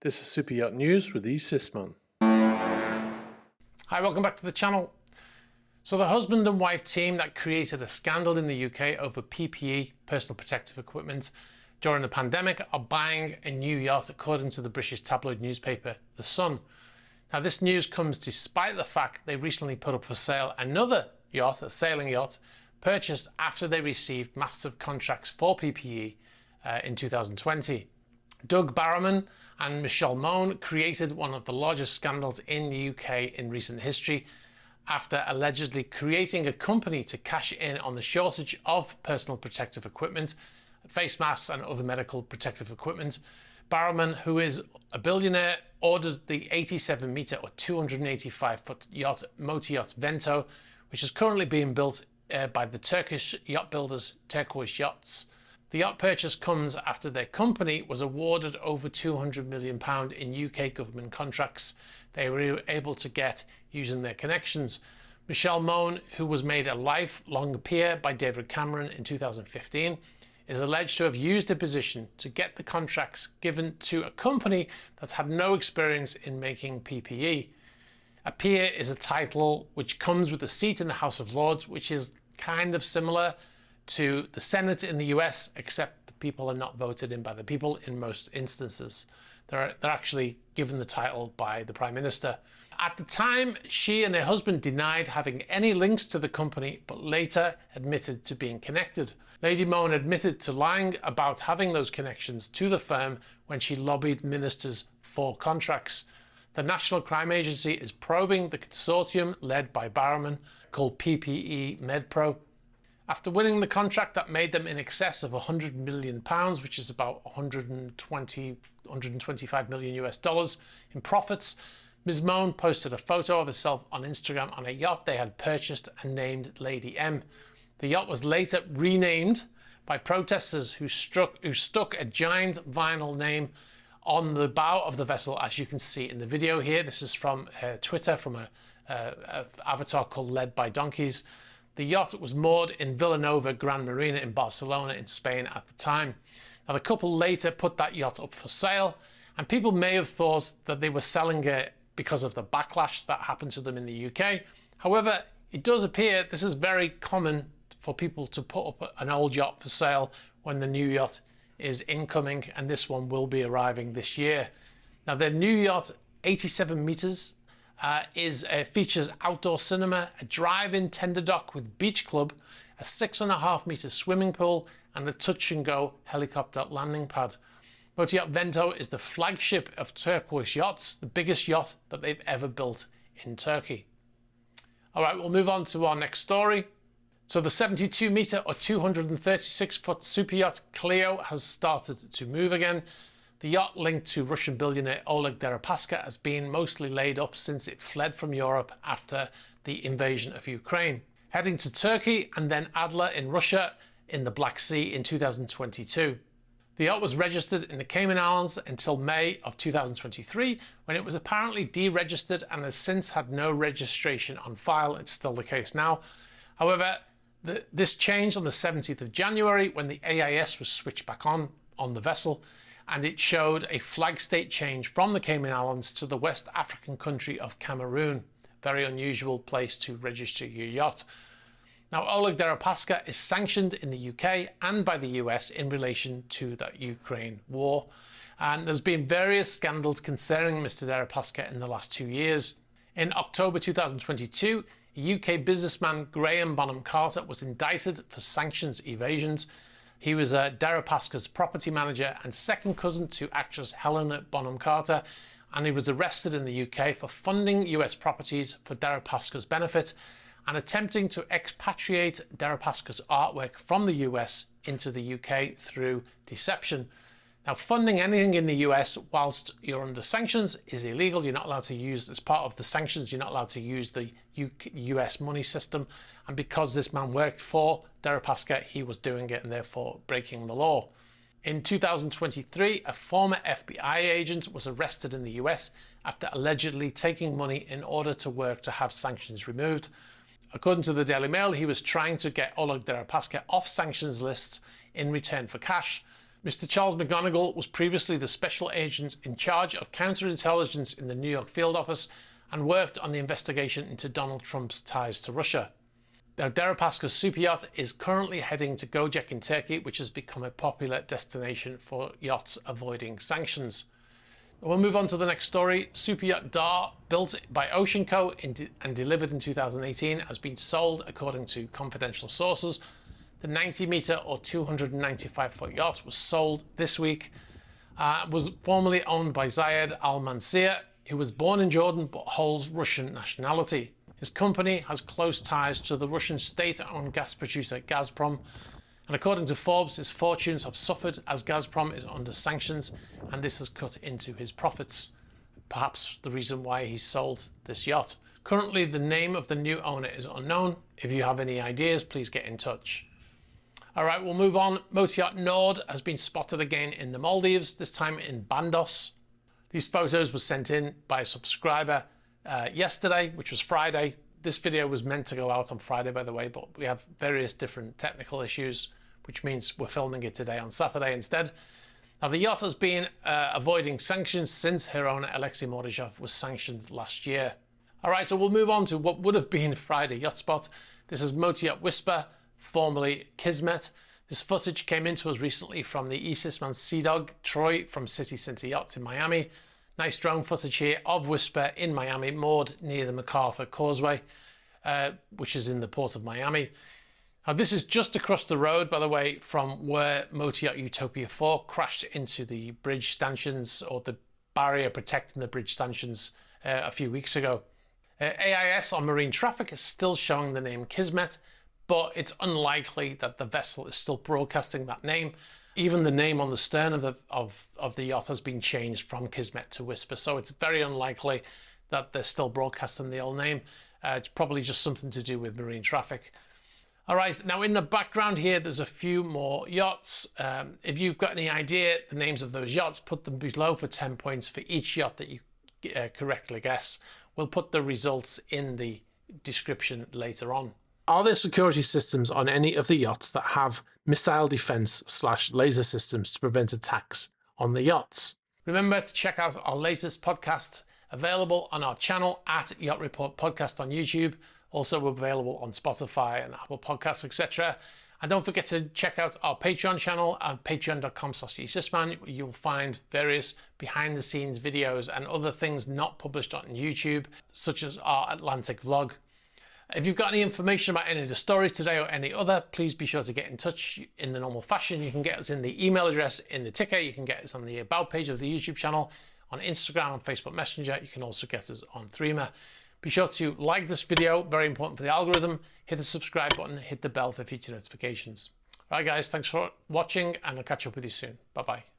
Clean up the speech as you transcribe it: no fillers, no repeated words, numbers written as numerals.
This is Super Yacht News with Sisman. Hi, welcome back to the channel. So the husband and wife team that created a scandal in the UK over PPE, personal protective equipment, during the pandemic are buying a new yacht according to the British tabloid newspaper The Sun. Now this news comes despite the fact they recently put up for sale another yacht, a sailing yacht, purchased after they received massive contracts for PPE in 2020. Doug Barrowman and Michelle Mone created one of the largest scandals in the UK in recent history after allegedly creating a company to cash in on the shortage of personal protective equipment, face masks and other medical protective equipment. Barrowman, who is a billionaire, ordered the 87-metre or 285-foot yacht, motor yacht Vento, which is currently being built by the Turkish yacht builders YotSpot. The yacht purchase comes after their company was awarded over £200 million in UK government contracts they were able to get using their connections. Michelle Mone, who was made a lifelong peer by David Cameron in 2015, is alleged to have used her position to get the contracts given to a company that's had no experience in making PPE. A peer is a title which comes with a seat in the House of Lords, which is kind of similar to the Senate in the US, except the people are not voted in by the people in most instances. They're actually given the title by the Prime Minister. At the time, she and her husband denied having any links to the company, but later admitted to being connected. Lady Mone admitted to lying about having those connections to the firm when she lobbied ministers for contracts. The National Crime Agency is probing the consortium led by Barrowman called PPE MedPro. After winning the contract that made them in excess of £100 million, which is about 125 million US dollars in profits, Ms. Mone posted a photo of herself on Instagram on a yacht they had purchased and named Lady M. The yacht was later renamed by protesters who stuck a giant vinyl name on the bow of the vessel, as you can see in the video here. This is from Twitter, from a avatar called Led by Donkeys. The yacht was moored in Villanova Gran Marina in Barcelona in Spain at the time. Now the couple later put that yacht up for sale, and people may have thought that they were selling it because of the backlash that happened to them in the UK. However, it does appear this is very common for people to put up an old yacht for sale when the new yacht is incoming, and this one will be arriving this year. Now their new yacht, 87 metres, features outdoor cinema, a drive-in tender dock with beach club, a 6.5 metre swimming pool and a touch-and-go helicopter landing pad. Motor Yacht Vento is the flagship of Turkish Yachts, the biggest yacht that they've ever built in Turkey. Alright, we'll move on to our next story. So the 72-metre or 236-foot super yacht Clio has started to move again. The yacht linked to Russian billionaire Oleg Daripaska has been mostly laid up since it fled from Europe after the invasion of Ukraine, heading to Turkey and then Adler in Russia in the Black Sea in 2022. The yacht was registered in the Cayman Islands until May of 2023, when it was apparently deregistered and has since had no registration on file. It's still the case now. However, this changed on the 17th of January when the AIS was switched back on the vessel, and it showed a flag state change from the Cayman Islands to the West African country of Cameroon. Very unusual place to register your yacht. Now, Oleg Daripaska is sanctioned in the UK and by the US in relation to the Ukraine war. And there's been various scandals concerning Mr. Daripaska in the last 2 years. In October 2022, UK businessman Graham Bonham Carter was indicted for sanctions evasions. He was Daripaska's property manager and second cousin to actress Helena Bonham Carter, and he was arrested in the UK for funding US properties for Daripaska's benefit and attempting to expatriate Daripaska's artwork from the US into the UK through deception. Now, funding anything in the US whilst you're under sanctions is illegal. You're not allowed to use, as part of the sanctions, you're not allowed to use the US money system. And because this man worked for Daripaska, he was doing it and therefore breaking the law. In 2023, a former FBI agent was arrested in the US after allegedly taking money in order to work to have sanctions removed. According to the Daily Mail, he was trying to get Oleg Daripaska off sanctions lists in return for cash. Mr. Charles McGonigal was previously the special agent in charge of counterintelligence in the New York field office and worked on the investigation into Donald Trump's ties to Russia. Now, Daripaska's superyacht is currently heading to Gojek in Turkey, which has become a popular destination for yachts avoiding sanctions. We'll move on to the next story. Superyacht Dar, built by Ocean Co. and delivered in 2018, has been sold according to confidential sources. The 90-metre or 295-foot yacht was sold this week. Was formerly owned by Zayed Al-Mansir, who was born in Jordan but holds Russian nationality. His company has close ties to the Russian state-owned gas producer Gazprom, and according to Forbes, his fortunes have suffered as Gazprom is under sanctions, and this has cut into his profits. Perhaps the reason why he sold this yacht. Currently, the name of the new owner is unknown. If you have any ideas, please get in touch. All right, we'll move on. Motoryacht Nord has been spotted again in the Maldives, this time in Bandos. These photos were sent in by a subscriber yesterday, which was Friday. This video was meant to go out on Friday, by the way, but we have various different technical issues, which means we're filming it today on Saturday instead. Now, the yacht has been avoiding sanctions since her owner, Alexei Mordozhov, was sanctioned last year. All right, so we'll move on to what would have been Friday YotSpot. This is Motoryacht Whisper, formerly Kismet. This footage came into us recently from the Easisman Sea Dog Troy from City Center Yachts in Miami. Nice drone footage here of Whisper in Miami, moored near the MacArthur Causeway, which is in the port of Miami. Now, this is just across the road, by the way, from where Motoryacht Utopia 4 crashed into the bridge stanchions, or the barrier protecting the bridge stanchions, a few weeks ago. AIS on marine traffic is still showing the name Kismet, but it's unlikely that the vessel is still broadcasting that name. Even the name on the stern of the yacht has been changed from Kismet to Whisper, so it's very unlikely that they're still broadcasting the old name. It's probably just something to do with marine traffic. All right, now in the background here, there's a few more yachts. If you've got any idea the names of those yachts, put them below for 10 points for each yacht that you correctly guess. We'll put the results in the description later on. Are there security systems on any of the yachts that have missile defense / laser systems to prevent attacks on the yachts? Remember to check out our latest podcast, available on our channel at Yacht Report Podcast on YouTube. Also available on Spotify and Apple Podcasts, etc. And don't forget to check out our Patreon channel at patreon.com/Easisman. You'll find various behind the scenes videos and other things not published on YouTube, such as our Atlantic vlog. If you've got any information about any of the stories today or any other, please be sure to get in touch in the normal fashion. You can get us in the email address in the ticker. You can get us on the About page of the YouTube channel, on Instagram, on Facebook Messenger. You can also get us on Threema. Be sure to like this video, very important for the algorithm. Hit the subscribe button, hit the bell for future notifications. All right, guys, thanks for watching, and I'll catch up with you soon. Bye-bye.